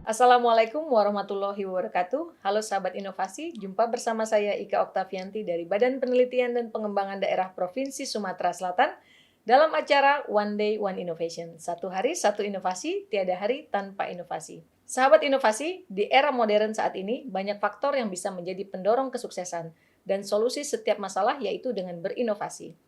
Assalamualaikum warahmatullahi wabarakatuh. Halo sahabat inovasi, jumpa bersama saya Ika Oktavianti dari Badan Penelitian dan Pengembangan Daerah Provinsi Sumatera Selatan dalam acara One Day One Innovation. Satu hari, satu inovasi, tiada hari tanpa inovasi. Sahabat inovasi, di era modern saat ini banyak faktor yang bisa menjadi pendorong kesuksesan dan solusi setiap masalah yaitu dengan berinovasi.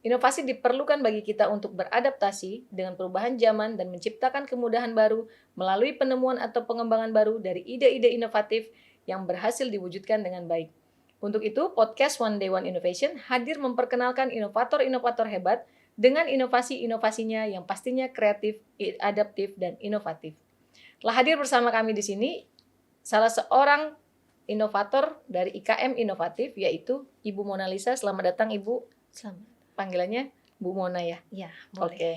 Inovasi diperlukan bagi kita untuk beradaptasi dengan perubahan zaman dan menciptakan kemudahan baru melalui penemuan atau pengembangan baru dari ide-ide inovatif yang berhasil diwujudkan dengan baik. Untuk itu, podcast One Day One Innovation hadir memperkenalkan inovator-inovator hebat dengan inovasi-inovasinya yang pastinya kreatif, adaptif, dan inovatif. Telah hadir bersama kami di sini salah seorang inovator dari IKM Inovatif, yaitu Ibu Mona Lisa. Selamat datang, Ibu. Selamat. Panggilannya Bu Mona ya? Ya, boleh. Oke.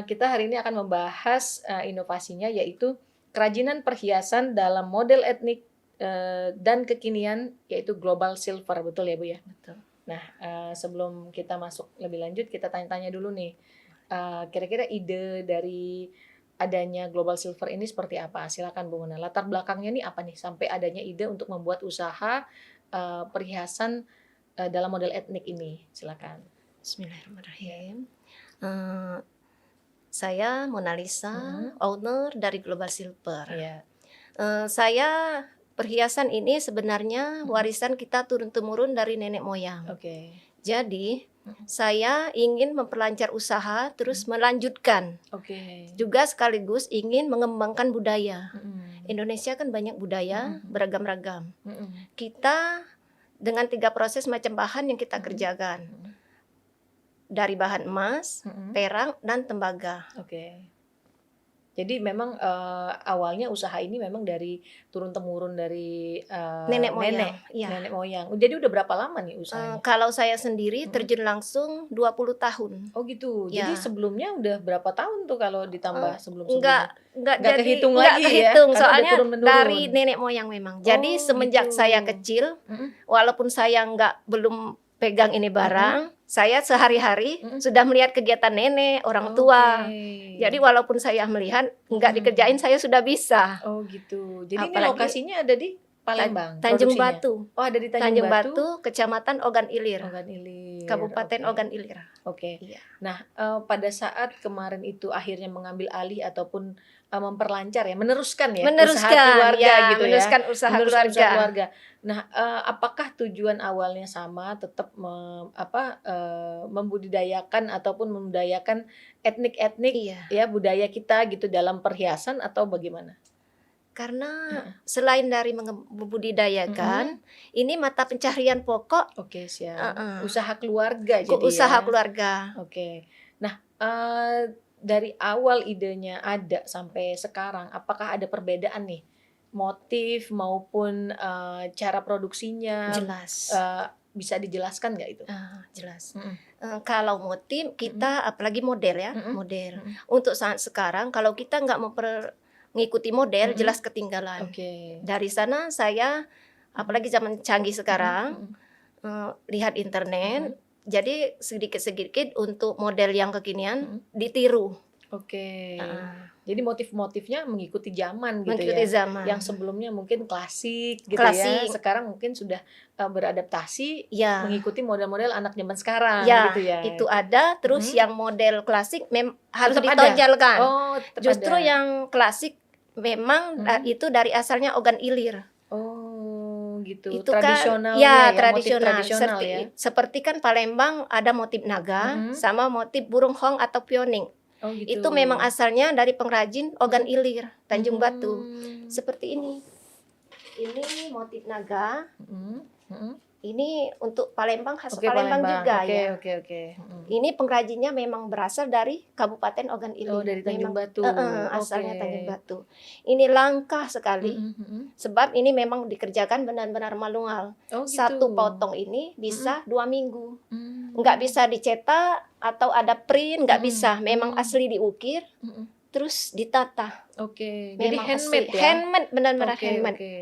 Kita hari ini akan membahas inovasinya, yaitu kerajinan perhiasan dalam model etnik dan kekinian, yaitu Global Silver. Betul ya, Bu ya? Betul. Nah, sebelum kita masuk lebih lanjut, kita tanya-tanya dulu nih. Kira-kira ide dari adanya Global Silver ini seperti apa? Silakan Bu Mona. Latar belakangnya nih apa nih sampai adanya ide untuk membuat usaha perhiasan dalam model etnik ini? Silakan. Bismillahirrahmanirrahim. Saya Mona Lisa, owner dari Global Silver. Iya. Saya perhiasan ini sebenarnya warisan kita turun-temurun dari nenek moyang. Oke. Jadi saya ingin memperlancar usaha, terus melanjutkan. Oke. Juga sekaligus ingin mengembangkan budaya. Indonesia kan banyak budaya, beragam-ragam. Kita dengan 3 proses macam bahan yang kita kerjakan. Dari bahan emas, perak, dan tembaga. Oke. Jadi memang awalnya usaha ini memang dari turun-temurun dari Nenek moyang. Ya. nenek moyang. Jadi udah berapa lama nih usahanya? Kalau saya sendiri terjun langsung 20 tahun. Oh gitu. Ya. Jadi sebelumnya udah berapa tahun tuh kalau ditambah sebelum-sebelumnya? Enggak kehitung enggak lagi kehitung, ya? Karena soalnya udah turun-menurun. dari nenek moyang memang. Jadi semenjak gitu. saya kecil, walaupun saya belum pegang ini barang, saya sehari-hari sudah melihat kegiatan nenek, orang tua. Jadi walaupun saya melihat enggak dikerjain, saya sudah bisa. Oh gitu. Jadi ini Apalagi lokasinya ada di Palembang, Tanjung produksinya? Batu. Oh, ada di Tanjung Batu, Kecamatan Ogan Ilir. Ogan Ilir. Kabupaten Oke. Ogan Ilir. Oke. Iya. Nah, pada saat kemarin itu akhirnya mengambil alih ataupun memperlancar ya, meneruskan usaha keluarga ya, gitu meneruskan ya. usaha Meneruskan keluarga. usaha keluarga. Nah, apakah tujuan awalnya sama, tetap membudidayakan ataupun membudayakan etnik-etnik ya budaya kita gitu dalam perhiasan atau bagaimana? Karena selain dari membudidayakan, ini mata pencaharian pokok. Oke, siap. Usaha keluarga jadi usaha ya. keluarga. Oke. Nah, dari awal idenya ada sampai sekarang, apakah ada perbedaan nih motif maupun cara produksinya? Jelas. Bisa dijelaskan nggak itu? Jelas. Kalau motif kita, apalagi model ya, model. Untuk saat sekarang, kalau kita nggak mengikuti model, jelas ketinggalan. Oke. Dari sana saya, apalagi zaman canggih sekarang, lihat internet. Jadi sedikit-sedikit untuk model yang kekinian ditiru. Oke. Jadi motif-motifnya mengikuti zaman gitu Mengikuti ya. zaman. Yang sebelumnya mungkin klasik gitu Klasik. ya. Sekarang mungkin sudah beradaptasi Ya. mengikuti model-model anak zaman sekarang Ya, gitu ya. itu ada. Terus yang model klasik harus Tetap ada? ditonjolkan. Oh, tetap Justru ada. yang klasik memang itu dari asalnya Ogan Ilir. Oh, gitu. Itu Tradisionalnya kan, ya, motif tradisional. tradisional ya. Seperti kan Palembang ada motif naga sama motif burung hong atau pioning. Oh, gitu. Itu memang asalnya dari pengrajin Ogan Ilir, Tanjung Batu. Seperti ini. Ini motif naga. Ini untuk Palembang, khas Palembang juga ya. Oke. Ini pengrajinnya memang berasal dari Kabupaten Ogan Ilir. Oh, dari Tanjung Batu. Asalnya Tanjung Batu. Ini langka sekali. Sebab ini memang dikerjakan benar-benar manual. Oh, gitu. Satu potong ini bisa 2 minggu. Nggak bisa dicetak atau ada print, nggak bisa. Memang asli diukir. terus ditata. Oke, jadi Memang handmade asli. ya? Handmade, benar-benar Oke, handmade. oke.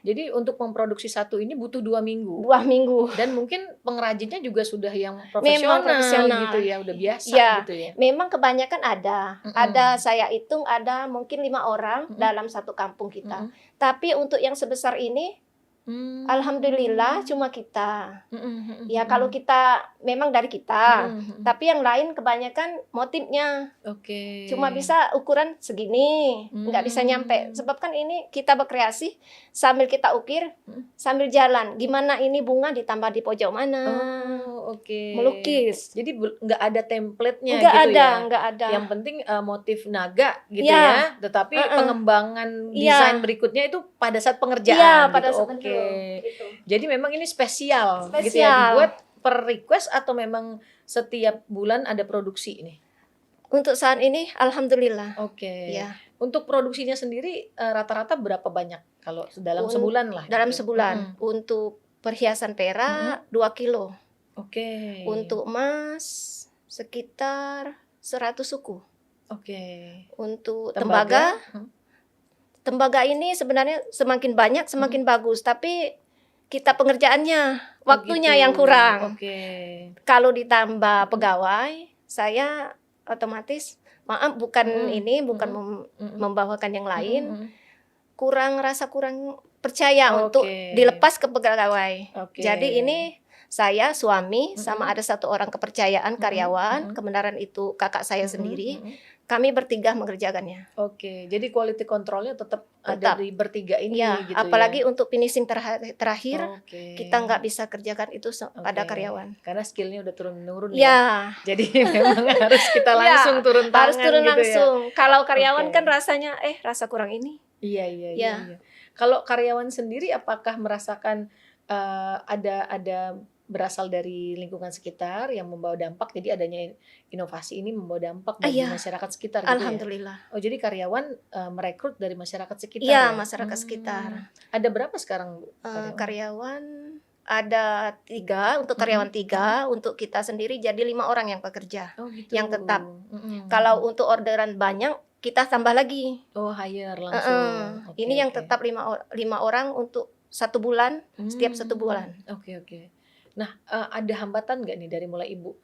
Jadi untuk memproduksi satu ini butuh 2 minggu? 2 minggu. Dan mungkin pengrajinnya juga sudah yang Memang profesional gitu profesional. ya, udah biasa Ya, gitu ya? memang kebanyakan ada. Ada, saya hitung ada mungkin 5 orang dalam satu kampung kita. Tapi untuk yang sebesar ini, alhamdulillah cuma kita. Ya kalau kita memang dari kita, tapi yang lain kebanyakan motifnya. Oke. Cuma bisa ukuran segini, nggak bisa nyampe. Sebab kan ini kita berkreasi sambil kita ukir, sambil jalan. Gimana ini bunga ditambah di pojok mana? Oh, oke. Melukis. Jadi nggak ada template-nya Nggak gitu ada, ya? nggak ada. Yang penting motif naga gitu Ya. ya, tetapi pengembangan desain berikutnya itu pada saat pengerjaan Iya, gitu. pada saat Oke. gitu. Jadi memang ini spesial gitu ya, Spesial. dibuat per request atau memang setiap bulan ada produksi ini? Untuk saat ini alhamdulillah. Oke. Ya. Untuk produksinya sendiri rata-rata berapa banyak kalau dalam sebulan lah? Dalam gitu? sebulan. Untuk perhiasan perak 2 kilo. Oke. Untuk emas sekitar 100 suku. Oke. Untuk tembaga ini sebenarnya semakin banyak semakin bagus, tapi kita pengerjaannya waktunya gitu. yang kurang. Oke. Kalau ditambah pegawai, saya otomatis maaf bukan ini bukan membawakan yang lain, kurang percaya untuk dilepas ke pegawai. Jadi ini saya suami sama ada satu orang kepercayaan karyawan, kebenaran itu kakak saya sendiri. Kami bertiga mengerjakannya. Oke, jadi quality controlnya tetap ada di bertiga ini ya, gitu apalagi ya. untuk finishing terakhir, kita nggak bisa kerjakan itu pada karyawan. Karena skillnya udah turun-menurun ya. Jadi memang harus kita langsung turun tangan harus turun gitu langsung. Ya. Kalau karyawan kan rasanya rasa kurang ini. Iya. Kalau karyawan sendiri apakah merasakan ada berasal dari lingkungan sekitar yang membawa dampak, jadi adanya inovasi ini membawa dampak bagi masyarakat sekitar gitu alhamdulillah. ya? Oh, jadi karyawan merekrut dari masyarakat sekitar ya? ya? Masyarakat sekitar. Ada berapa sekarang karyawan? Ada 3, untuk karyawan 3, untuk kita sendiri jadi 5 orang yang bekerja, yang tetap. Kalau untuk orderan banyak, kita tambah lagi. Oh, hire langsung. Ini yang tetap 5 orang untuk 1 bulan, setiap 1 bulan. Oke. Nah, ada hambatan nggak nih dari mulai Ibu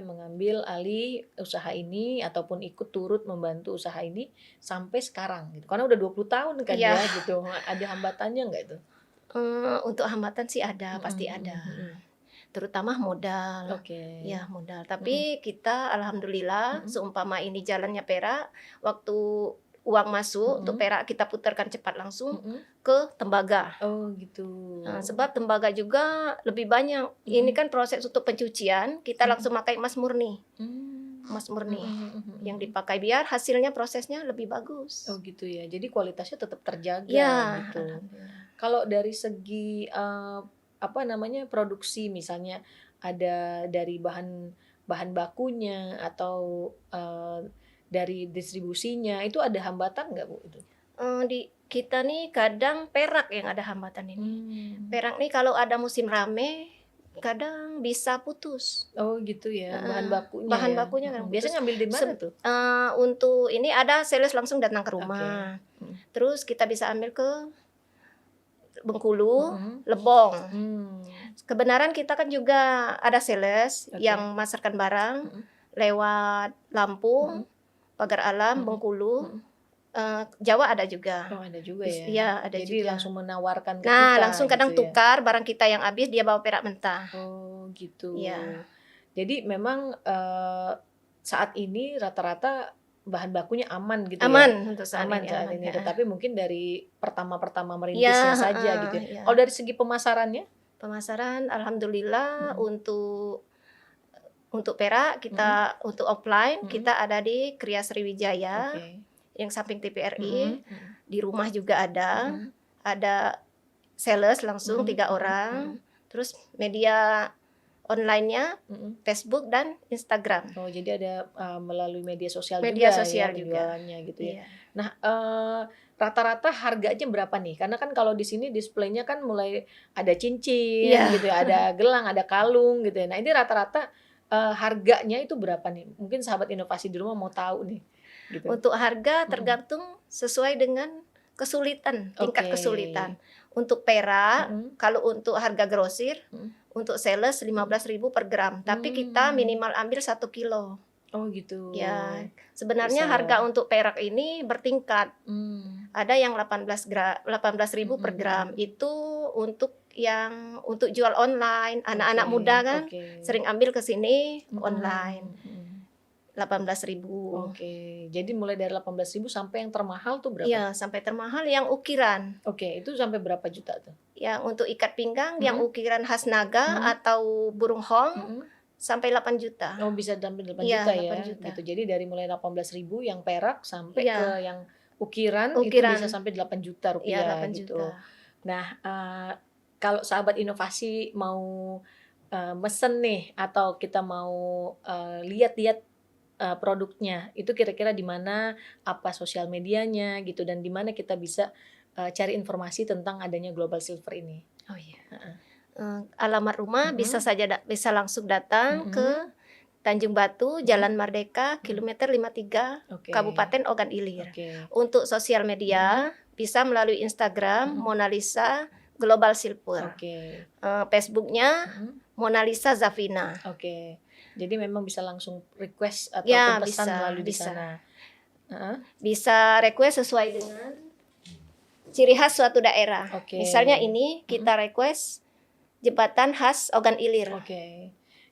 mengambil alih usaha ini ataupun ikut turut membantu usaha ini sampai sekarang gitu? Karena udah 20 tahun kan ya gitu. Ada hambatannya nggak itu? Untuk hambatan sih ada, pasti ada. Terutama modal. Ya, modal. Tapi kita alhamdulillah seumpama ini jalannya perak, waktu uang masuk untuk perak kita putarkan cepat langsung ke tembaga. Oh gitu. Nah, sebab tembaga juga lebih banyak. Ini kan proses untuk pencucian, kita langsung pakai emas murni. Emas murni yang dipakai biar hasilnya prosesnya lebih bagus. Oh gitu ya. Jadi kualitasnya tetap terjaga gitu. Kalau dari segi produksi misalnya ada dari bahan bakunya atau dari distribusinya itu ada hambatan nggak Bu? Di kita nih kadang perak yang ada hambatan ini. Perak nih kalau ada musim rame kadang bisa putus. Oh gitu ya, bahan bakunya. Bahan bakunya kan biasanya ngambil di mana tuh? Untuk ini ada sales langsung datang ke rumah. Terus kita bisa ambil ke Bengkulu, Lebong. Kebenaran kita kan juga ada sales yang masarkan barang lewat Lampung, Pagar Alam, Bengkulu, Jawa ada juga. Oh ada juga ya? Iya ada jadi juga. Langsung menawarkan ke kita. Langsung kadang gitu tukar barang kita yang habis dia bawa perak mentah. Oh gitu. Iya. Jadi memang saat ini rata-rata bahan bakunya aman gitu aman untuk saat ini. Ya. Tetapi mungkin dari pertama merintisnya saja gitu ya. Kalau dari segi pemasarannya? Pemasaran alhamdulillah untuk perak kita untuk offline kita ada di Kriya Sriwijaya yang samping TPRI. Di rumah juga ada sales langsung 3 orang. Terus media online-nya Facebook dan Instagram. Oh, jadi ada melalui media sosial juga jualannya gitu ya. Nah, rata-rata harganya berapa nih? Karena kan kalau di sini displaynya kan mulai ada cincin gitu ya, ada gelang, ada kalung gitu ya. Nah, ini rata-rata harganya itu berapa nih? Mungkin sahabat inovasi di rumah mau tahu nih. Gitu. Untuk harga tergantung sesuai dengan kesulitan, tingkat kesulitan. Untuk perak, kalau untuk harga grosir, untuk sales 15.000 per gram. Tapi kita minimal ambil 1 kilo. Oh gitu. Ya, sebenarnya harga untuk perak ini bertingkat. Ada yang 18.000 per gram. Itu untuk jual online. Anak-anak muda kan sering ambil ke sini online. 18.000. Oke, jadi mulai dari 18.000 sampai yang termahal tuh berapa? Iya, sampai termahal yang ukiran. Oke, itu sampai berapa juta tuh? Yang untuk ikat pinggang, yang ukiran khas naga atau burung hong sampai 8 juta. Oh, bisa sampai 8 Iya, juta 8 ya? juta. Gitu. Jadi dari mulai 18.000 yang perak sampai Iya. ke yang ukiran itu bisa sampai 8 juta rupiah. Iya, 8 gitu. juta. Nah, kalau sahabat inovasi mau mesen nih atau kita mau lihat-lihat produknya, itu kira-kira di mana, apa sosial medianya gitu, dan di mana kita bisa cari informasi tentang adanya Global Silver ini. Oh iya. Alamat rumah bisa langsung datang ke Tanjung Batu, Jalan Merdeka, kilometer 53, Kabupaten Ogan Ilir. Untuk sosial media bisa melalui Instagram Mona Lisa Global Silver. Facebooknya Mona Lisa Zafina. Jadi memang bisa langsung request ataupun pesan melalui di sana. Bisa request sesuai dengan ciri khas suatu daerah. Misalnya ini kita request jembatan khas Ogan Ilir.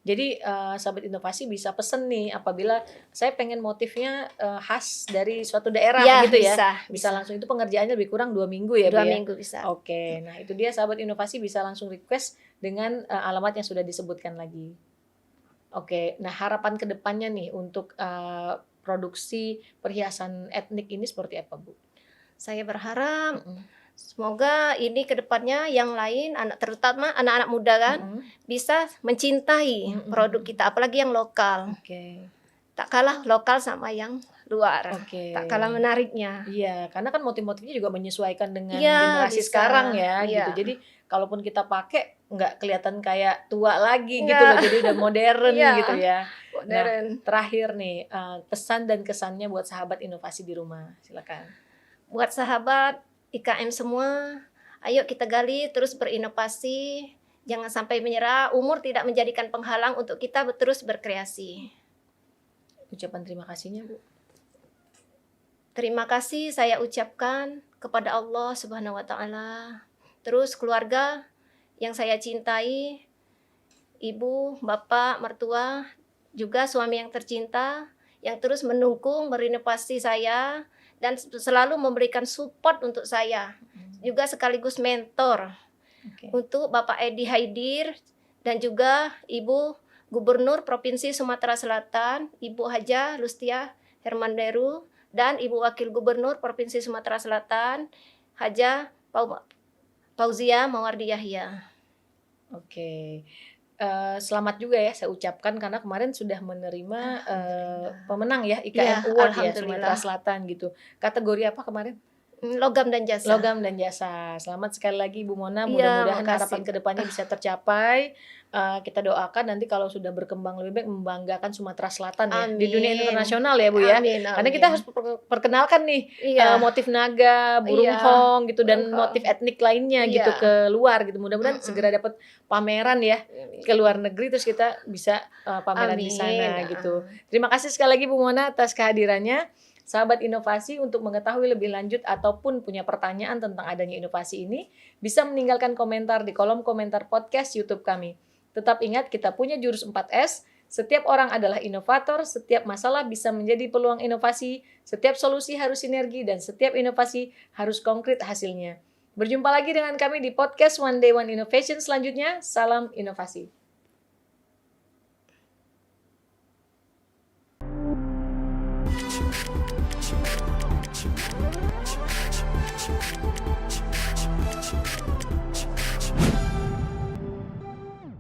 Jadi sahabat inovasi bisa pesen nih apabila saya pengen motifnya khas dari suatu daerah gitu ya. Bisa langsung, itu pengerjaannya lebih kurang 2 minggu ya, 2 minggu bisa. Nah itu dia sahabat inovasi, bisa langsung request dengan alamat yang sudah disebutkan lagi. Nah harapan kedepannya nih untuk produksi perhiasan etnik ini seperti apa, Bu? Saya berharap semoga ini kedepannya yang lain, terutama anak-anak muda kan, bisa mencintai produk kita, apalagi yang lokal. Tak kalah lokal sama yang luar, tak kalah menariknya. Iya, karena kan motif-motifnya juga menyesuaikan dengan generasi sekarang ya, gitu. Jadi kalaupun kita pakai nggak kelihatan kayak tua lagi gitu loh, jadi udah modern gitu ya. Nah, terakhir nih pesan dan kesannya buat sahabat inovasi di rumah, silakan. Buat sahabat IKM semua, ayo kita gali terus berinovasi, jangan sampai menyerah. Umur tidak menjadikan penghalang untuk kita terus berkreasi. Ucapan terima kasihnya, Bu. Terima kasih saya ucapkan kepada Allah Subhanahu wa Ta'ala. Terus keluarga yang saya cintai, ibu, bapak, mertua, juga suami yang tercinta, yang terus mendukung, berinovasi saya, dan selalu memberikan support untuk saya. Juga sekaligus mentor untuk Bapak Edi Haidir, dan juga Ibu Gubernur Provinsi Sumatera Selatan, Ibu Haja Lustia Hermanderu, dan Ibu Wakil Gubernur Provinsi Sumatera Selatan, Haja Fauzia Mawardi Yahya. Selamat juga ya saya ucapkan, karena kemarin sudah menerima pemenang ya IKM Award ya Sumatera Selatan gitu. Kategori apa kemarin? Logam dan jasa. Logam dan jasa. Selamat sekali lagi Bu Mona, mudah-mudahan harapan kedepannya bisa tercapai. Kita doakan nanti kalau sudah berkembang lebih baik, membanggakan Sumatera Selatan ya di dunia internasional ya Bu ya. Karena kita harus perkenalkan nih motif naga, burung hong gitu, dan motif etnik lainnya gitu ke luar gitu. Mudah-mudahan segera dapat pameran ya ke luar negeri, terus kita bisa pameran di sana gitu. Terima kasih sekali lagi Bu Mona atas kehadirannya. Sahabat inovasi, untuk mengetahui lebih lanjut ataupun punya pertanyaan tentang adanya inovasi ini, bisa meninggalkan komentar di kolom komentar podcast YouTube kami. Tetap ingat, kita punya jurus 4S, setiap orang adalah inovator, setiap masalah bisa menjadi peluang inovasi, setiap solusi harus sinergi, dan setiap inovasi harus konkret hasilnya. Berjumpa lagi dengan kami di podcast One Day One Innovation selanjutnya. Salam inovasi.